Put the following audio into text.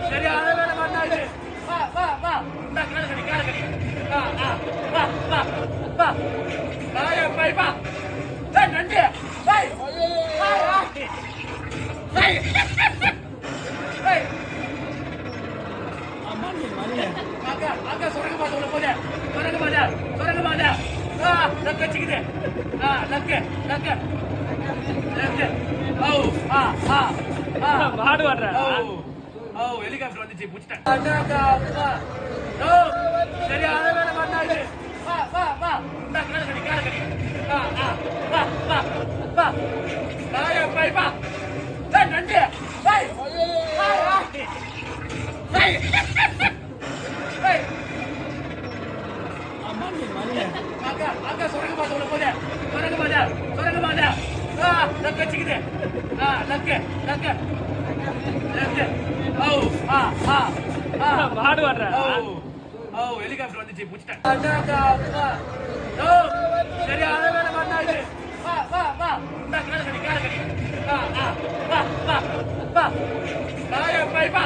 சரியான வேலை பண்ணாது. வா வா வா, இந்த காலகடி காலகடி. வா வா வா வா வா. நாயா பை வா. டேய் நண்டி. பை. பை. பை. பை. அம்மாடி மல்ல. அங்க அங்க சொரங்க பாத்து உள்ள போதே. சொரங்க பாதே. சொரங்க பாதே. லக்க வச்சுக்குது. லக்க லக்க. லக்க. ஓ மாடு வாடுற. ஓ ஹெலிகாப்டர் வந்துச்சு புடிச்சிட்டேன். சரியான வேலை பண்ணாது. வா வா வா, இந்த காலகடி காலகடி. வா வா வா வா. நாயா பை வா. டேய் நண்டி. பை. பை. பை. அம்மாடி மல்ல. அங்க அங்க சொரங்க பாத்து உள்ள போதே. சொரங்க பாதே. சொரங்க பாதே. லக்க வச்சுக்குது. லக்க லக்க. லக்க. மாடு வாடுற. ஓ ஹெலிகாப்டர் வந்துச்சு புடிச்சிட்டேன். சரியான வேலை பண்ணாது. வா வா வா, இந்த காலகடி காலகடி. வா வா வா வா. நாயா பை வா.